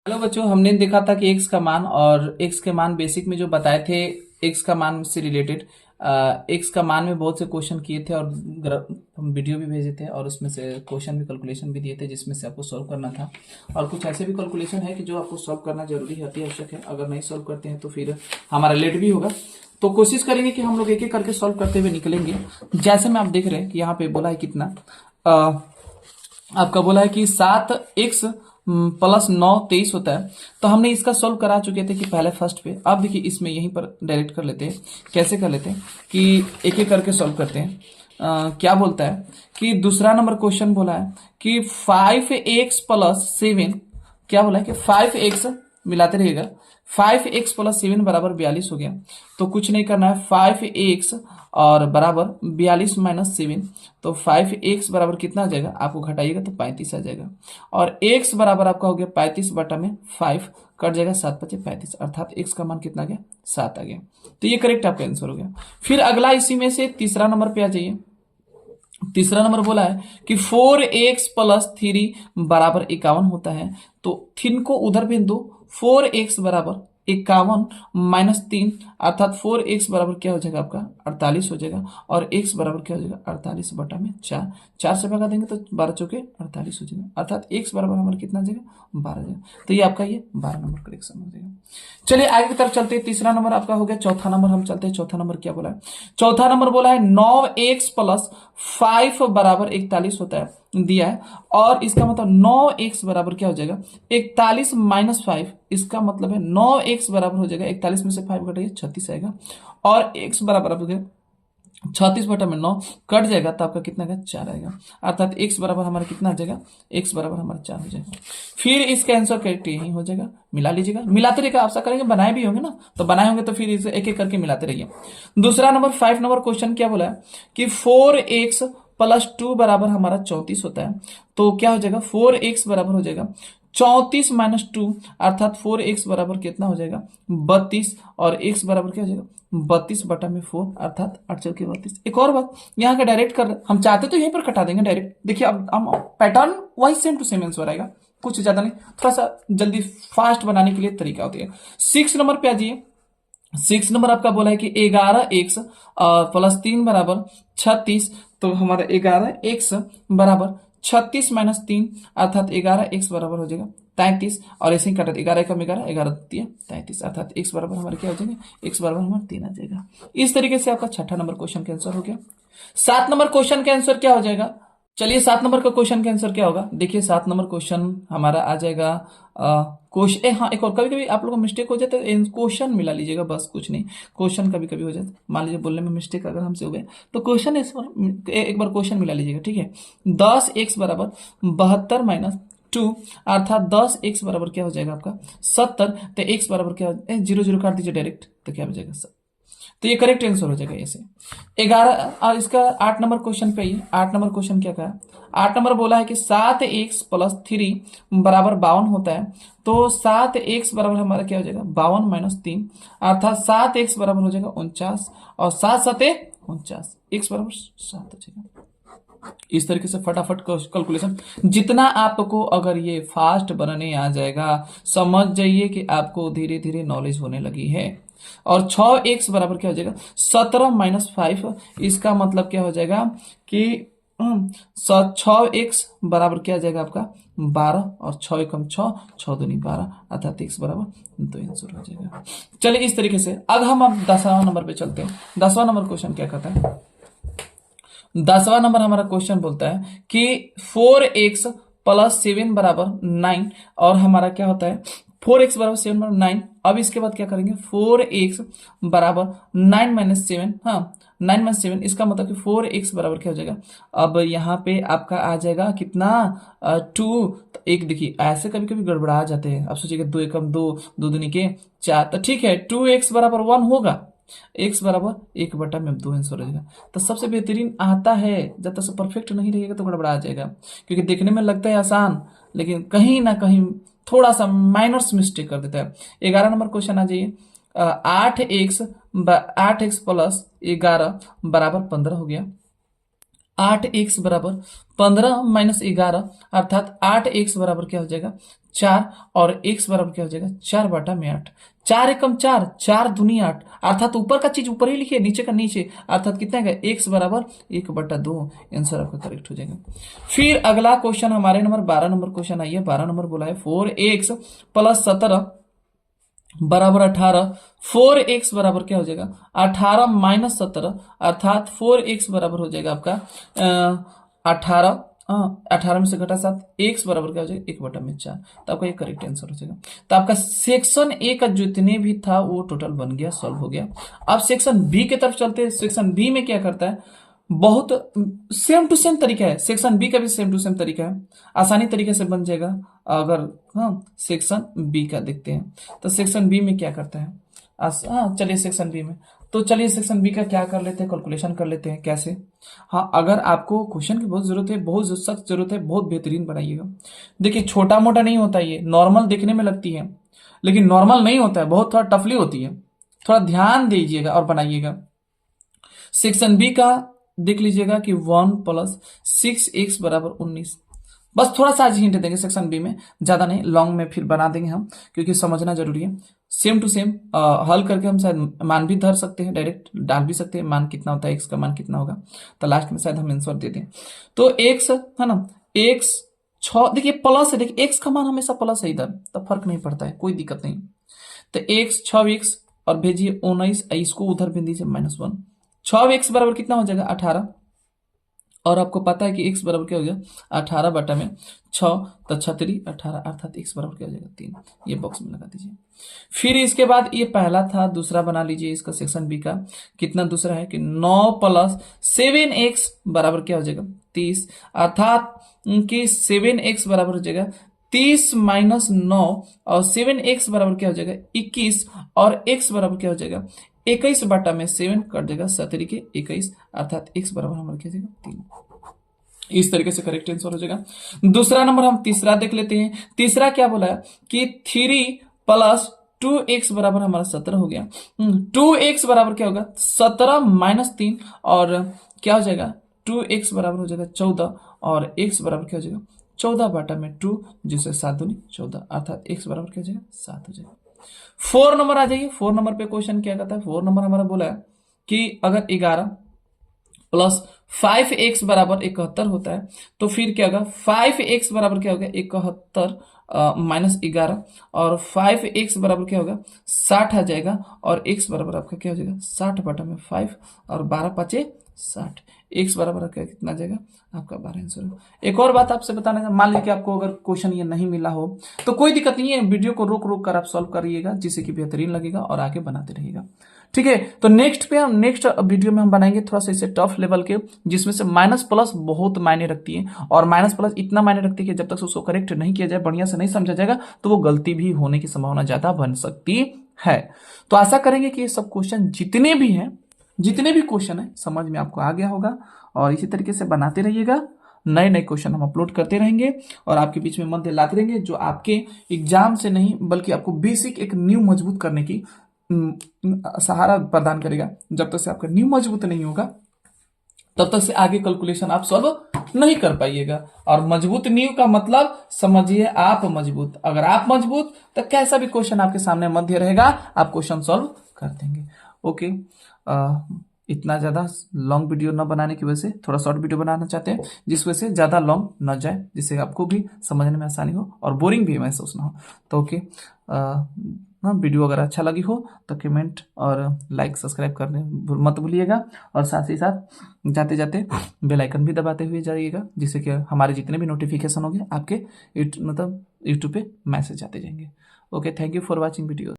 Hello बच्चों, हमने देखा था कि एक्स का मान और एक्स के मान बेसिक में जो बताए थे एक्स का मान से रिलेटेड। एक्स का मान में बहुत से क्वेश्चन किए थे और हम वीडियो भी भेजे थे और उसमें से क्वेश्चन भी कैलकुलेशन भी दिए थे जिसमें से आपको सॉल्व करना था। और कुछ ऐसे भी कैलकुलेशन है कि जो आपको सॉल्व करना जरूरी है, अति आवश्यक है। अगर नहीं सॉल्व करते हैं तो फिर हमारा लेट भी होगा। तो कोशिश करेंगे कि हम लोग एक एक करके सॉल्व करते हुए निकलेंगे। जैसे में आप देख रहे हैं कि यहाँ पे बोला है कितना, आपका बोला है कि 7x प्लस 9 23 होता है। तो हमने इसका सॉल्व करा चुके थे कि पहले फर्स्ट पे। अब देखिए इसमें यहीं पर डायरेक्ट कर लेते हैं। कैसे कर लेते हैं कि एक एक करके सॉल्व करते हैं। क्या बोलता है कि दूसरा नंबर क्वेश्चन बोला है कि 5x प्लस 7, क्या बोला है कि 5x मिलाते रहिएगा, 5x प्लस 7 बराबर 42 हो गया। तो कुछ नहीं करना है, 5x और बराबर 42 - 7। तो 5x बराबर कितना आ जाएगा, आपको घटाइएगा तो 35 आ जाएगा। और x बराबर आपका हो गया 35/5, कट जाएगा 7×5 = 35, अर्थात x का मान कितना आ गया, 7 आ गया। तो ये करेक्ट आपका आंसर हो गया। फिर अगला इसी में से तीसरा नंबर पे आ जाइए। तीसरा नंबर बोला है कि 4x प्लस 3 बराबर 51 होता है। तो 3 को उधर भेज दो, 4x बराबर 51 - 3, अर्थात 4x बराबर क्या हो जाएगा आपका 48 हो जाएगा। और x बराबर क्या हो जाएगा 48/4, 4 से भगा देंगे तो 12 चौके 48 हो जाएगा, अर्थात x बराबर हमारा कितना आ जाएगा 12 जाएगा। तो ये आपका ये 12 नंबर करेक्शन हो जाएगा। चलिए आगे की तरफ चलते हैं। तीसरा नंबर आपका हो गया। चौथा नंबर हम चलते हैं। चौथा नंबर क्या बोला है, चौथा नंबर बोला है 9x+5 बराबर 41 होता है, दिया है। और इसका मतलब 9x बराबर क्या हो जाएगा 41 - 5, इसका मतलब है 9x बराबर हो जाएगा 41 में से 5 घटाइए 36 आएगा। और x बराबर हो गया 36/9, कट जाएगा तो आपका कितना आएगा 4 आएगा, अर्थात x बराबर हमारा कितना आ जाएगा, x बराबर हमारा 4 हो जाएगा। फिर इसका आंसर करेक्ट यही हो जाएगा। मिला लीजिएगा, मिलाते रहिएगा, आशा करेंगे बनाए भी होंगे ना, तो बनाए होंगे तो फिर इसे एक एक करके मिलाते रहिए। दूसरा नंबर 5 नंबर क्वेश्चन क्या बोला है कि 4x+2 बराबर हमारा 34 होता है। तो क्या हो जाएगा 4x बराबर हो जाएगा 34 - 2, अर्थात 4x बराबर कितना हो जाएगा 32। और x बराबर क्या हो जाएगा 32/4, अर्थात 8×4 = 32। एक और बात, यहाँ का डायरेक्ट कर हम चाहते तो यहीं पर कटा देंगे डायरेक्ट। देखिए अब हम पैटर्न वही सेम टू सेम आंसर आएगा, कुछ ज्यादा नहीं, थोड़ा सा जल्दी फास्ट बनाने के लिए तरीका होती है। 6 नंबर पे आ जाइए। 6 नंबर आपका बोला है कि 11x+3 बराबर 36। तो हमारा 11x बराबर 36 - 3, अर्थात 11x बराबर हो जाएगा 33। और ऐसे ही काटा 11 × 11, 11×3 = 33, अर्थात x बराबर हमारे क्या हो जाएंगे, x बराबर हमारे 3 आ जाएगा। इस तरीके से आपका छठा नंबर क्वेश्चन का आंसर हो गया। 7 नंबर क्वेश्चन का आंसर क्या हो जाएगा, चलिए 7 नंबर का क्वेश्चन का आंसर क्या होगा। देखिए 7 नंबर क्वेश्चन हमारा आ जाएगा क्वेश्चन, हाँ एक और, कभी कभी आप लोगों को मिस्टेक हो जाता है, क्वेश्चन मिला लीजिएगा, बस कुछ नहीं। क्वेश्चन कभी कभी हो जाता है, मान लीजिए बोलने में मिस्टेक अगर हमसे हो गया तो क्वेश्चन एक बार क्वेश्चन मिला लीजिएगा, ठीक है। 10x बराबर 72 - 2, अर्थात 10x बराबर क्या हो जाएगा आपका 70। तो x बराबर क्या 0 0 काट दीजिए डायरेक्ट, तो क्या हो जाएगा, तो ये करेक्ट आंसर हो जाएगा ऐसे। 11 और इसका 8 नंबर क्वेश्चन पे ही 8 नंबर क्वेश्चन क्या कहा, 8 नंबर बोला है कि 7x+3 बराबर 52 होता है। तो 7x बराबर हमारा क्या हो जाएगा 52 - 3, अर्थात 7x बराबर हो जाएगा 49। और 7×7 = 49, x बराबर 7 हो जाएगा। इस तरीके से फटाफट कैलकुलेशन, जितना आपको अगर ये फास्ट बनने आ जाएगा, समझ जाइए कि आपको धीरे धीरे नॉलेज होने लगी है। और 6x बराबर क्या हो जाएगा 17 - 5, इसका मतलब क्या हो जाएगा कि 6x बराबर क्या आ जाएगा आपका 12, और 6 × 6 = 6×2 = 12, अर्थात x बराबर 2 आंसर हो जाएगा। चलिए इस तरीके से अब 10वां नंबर पे चलते हैं। 10वां नंबर क्वेश्चन क्या कहता है, 10वां नंबर हमारा क्वेश्चन बोलता है कि 4x+7 बराबर 9। और हमारा क्या होता है 4x बराबर 7 बराबर 9। अब इसके बाद क्या करेंगे 4x बराबर 9 - 7, हाँ 9 - 7, इसका मतलब कि 4x बराबर क्या हो जाएगा, अब यहाँ पे आपका आ जाएगा कितना 2। तो एक देखिए ऐसे कभी कभी गड़बड़ा जाते हैं, अब सोचिएगा 2 एकम 2, 2 दूनी के 4, तो ठीक है 2x बराबर 1 होगा, x बराबर 1/2 आंसर रहेगा। तो सबसे बेहतरीन आता है, जब तक परफेक्ट नहीं रहेगा तो गड़बड़ा जाएगा, क्योंकि देखने में लगता है आसान लेकिन कहीं ना कहीं थोड़ा सा माइनर्स मिस्टेक कर देता है। 11 नंबर क्वेश्चन आ जाइए। 8x + 11 बराबर 15 हो गया। 8x बराबर 15 माइनस 11 अर्थात 8x बराबर क्या हो जाएगा 4 और x बराबर क्या हो जाएगा 4/8। 4 एकम 4, 4 दूनी 8 अर्थात ऊपर का चीज ऊपर ही लिखिए नीचे का नीचे अर्थात कितना है x बराबर 1/2। आंसर आपका करेक्ट हो जाएगा। फिर अगला क्वेश्चन हमारे नंबर 12 नंबर क्वेश्चन आइए। 12 नंबर बोला है 4x प्लस 17 बराबर 18। 4x बराबर क्या हो जाएगा 18 माइनस 17 अर्थात 4x बराबर हो जाएगा आपका 18। 18 में से घटा 7, x बराबर क्या हो जाएगा 1/4। तो आपका ये करेक्ट आंसर हो जाएगा। तो आपका सेक्शन ए का जितने भी था वो टोटल बन गया, सॉल्व हो गया। अब सेक्शन बी की तरफ चलते हैं। सेक्शन बी में क्या करता है, बहुत सेम टू सेम तरीका है। सेक्शन बी का भी सेम टू सेम तरीका है, आसानी तरीके से बन जाएगा। अगर सेक्शन बी का देखते हैं तो सेक्शन बी में क्या करता है। चलिए सेक्शन बी में, तो चलिए सेक्शन बी का क्या कर लेते हैं, कैलकुलेशन कर लेते हैं कैसे। अगर आपको क्वेश्चन की बहुत जरूरत है, बहुत सख्त जरूरत है, बहुत बेहतरीन बनाइएगा। देखिए छोटा मोटा नहीं होता, ये नॉर्मल देखने में लगती है लेकिन नॉर्मल नहीं होता है, बहुत थोड़ा टफली होती है। थोड़ा ध्यान दीजिएगा और बनाइएगा। सेक्शन बी का देख लीजिएगा कि 1 प्लस 6x बराबर 19। बस थोड़ा सा आज हिंट देंगे सेक्शन बी में, ज्यादा नहीं, लॉन्ग में फिर बना देंगे हम, क्योंकि समझना जरूरी है। सेम टू सेम हल करके हम शायद मान भी धर सकते हैं, डायरेक्ट डाल भी सकते हैं मान कितना होता है, एक्स का मान कितना होगा, तो लास्ट में शायद हम आंसर दे दें। तो एक्स है ना, एक्स 6, देखिए प्लस है, देखिए एक्स का मान हमेशा प्लस है इधर, तो फर्क नहीं पड़ता है, कोई दिक्कत नहीं। तो एक्स 6x और भेजिए 19, इसको उधर भेज दीजिए -1। 6x बराबर कितना हो जाएगा 18, और आपको पता है कि x बराबर क्या हो गया 18/6, तो 6×3 18 अर्थात x बराबर क्या हो जाएगा 3। ये बॉक्स में लगा दीजिए। फिर इसके बाद ये पहला था, दूसरा बना लीजिए इसका सेक्शन बी का। कितना दूसरा है कि 9 प्लस 7x बराबर क्या हो जाएगा 30 अर्थात कि 7x बराबर हो जाएगा 30 माइनस 9 और 7x बराबर क्या हो जाएगा 21 और x बराबर क्या हो जाएगा 21/7 कट जाएगा 7×21 अर्थात x बराबर हमारा क्या हो जाएगा 3। इस तरीके से करेक्ट आंसर हो जाएगा। दूसरा नंबर हम तीसरा देख लेते हैं। तीसरा क्या बोला है कि 3 प्लस 2x बराबर हमारा 17 हो गया। 2x बराबर क्या होगा 17 माइनस 3 और क्या हो जाएगा 2x बराबर हो जाएगा 14 और x बराबर क्या हो जाएगा 14/2 जिससे 7 दूनी 14 अर्थात x बराबर क्या हो जाएगा 7 हो जाएगा। 4 नंबर आ जाइए। 4 नंबर पे क्वेश्चन क्या कहता है। 4 नंबर हमारा बोला है कि अगर 11 प्लस 5x बराबर 71 होता है तो फिर क्या होगा 5x बराबर क्या होगा 71 माइनस 11 और 5x बराबर क्या होगा 60 आ जाएगा और x बराबर आपका क्या हो जाएगा 60/5 और 12×5 60। x बराबर आपका कितना आ जाएगा आपका 12 आंसर होगा। एक और बात आपसे बताना है, मान लीजिए कि आपको अगर क्वेश्चन ये नहीं मिला हो तो कोई दिक्कत नहीं है, वीडियो को रोक रोक कर आप सॉल्व करिएगा जिससे कि बेहतरीन लगेगा और आगे बनाते रहिएगा। ठीक है, तो नेक्स्ट वीडियो में हम बनाएंगे थोड़ा सा इसे टफ लेवल के, जिसमें से माइनस प्लस बहुत मायने रखती है और माइनस प्लस इतना मायने रखती है कि जब तक उसको करेक्ट नहीं किया जाए, बढ़िया से नहीं समझा जाएगा तो वो गलती भी होने की संभावना ज्यादा बन सकती है। तो आशा करेंगे कि ये सब क्वेश्चन जितने भी क्वेश्चन है समझ में आपको आ गया होगा और इसी तरीके से बनाते रहिएगा। नए नए क्वेश्चन हम अपलोड करते रहेंगे और आपके बीच में मध्य लाते रहेंगे, जो आपके एग्जाम से नहीं बल्कि आपको बेसिक एक नींव मजबूत करने की सहारा प्रदान करेगा। जब तक से आपका नींव मजबूत नहीं होगा तब तक से आगे कैलकुलेशन आप सॉल्व नहीं कर पाइएगा। और मजबूत नींव का मतलब समझिए आप मजबूत, अगर आप मजबूत तो कैसा भी क्वेश्चन आपके सामने मध्य रहेगा आप क्वेश्चन सॉल्व कर देंगे। ओके, इतना ज्यादा लॉन्ग वीडियो न बनाने की वजह से थोड़ा शॉर्ट वीडियो बनाना चाहते हैं जिस वजह से ज्यादा लॉन्ग न जाए, जिससे आपको भी समझने में आसानी हो और बोरिंग भी महसूस ना हो। तो ओके, वीडियो अगर अच्छा लगी हो तो कमेंट और लाइक सब्सक्राइब करने मत भूलिएगा और साथ ही साथ जाते जाते बेल आइकन भी दबाते हुए जाइएगा, जिससे कि हमारे जितने भी नोटिफिकेशन होंगे आपके यूट्यूब पे मैसेज आते जाएंगे। Okay, thank you for watching video.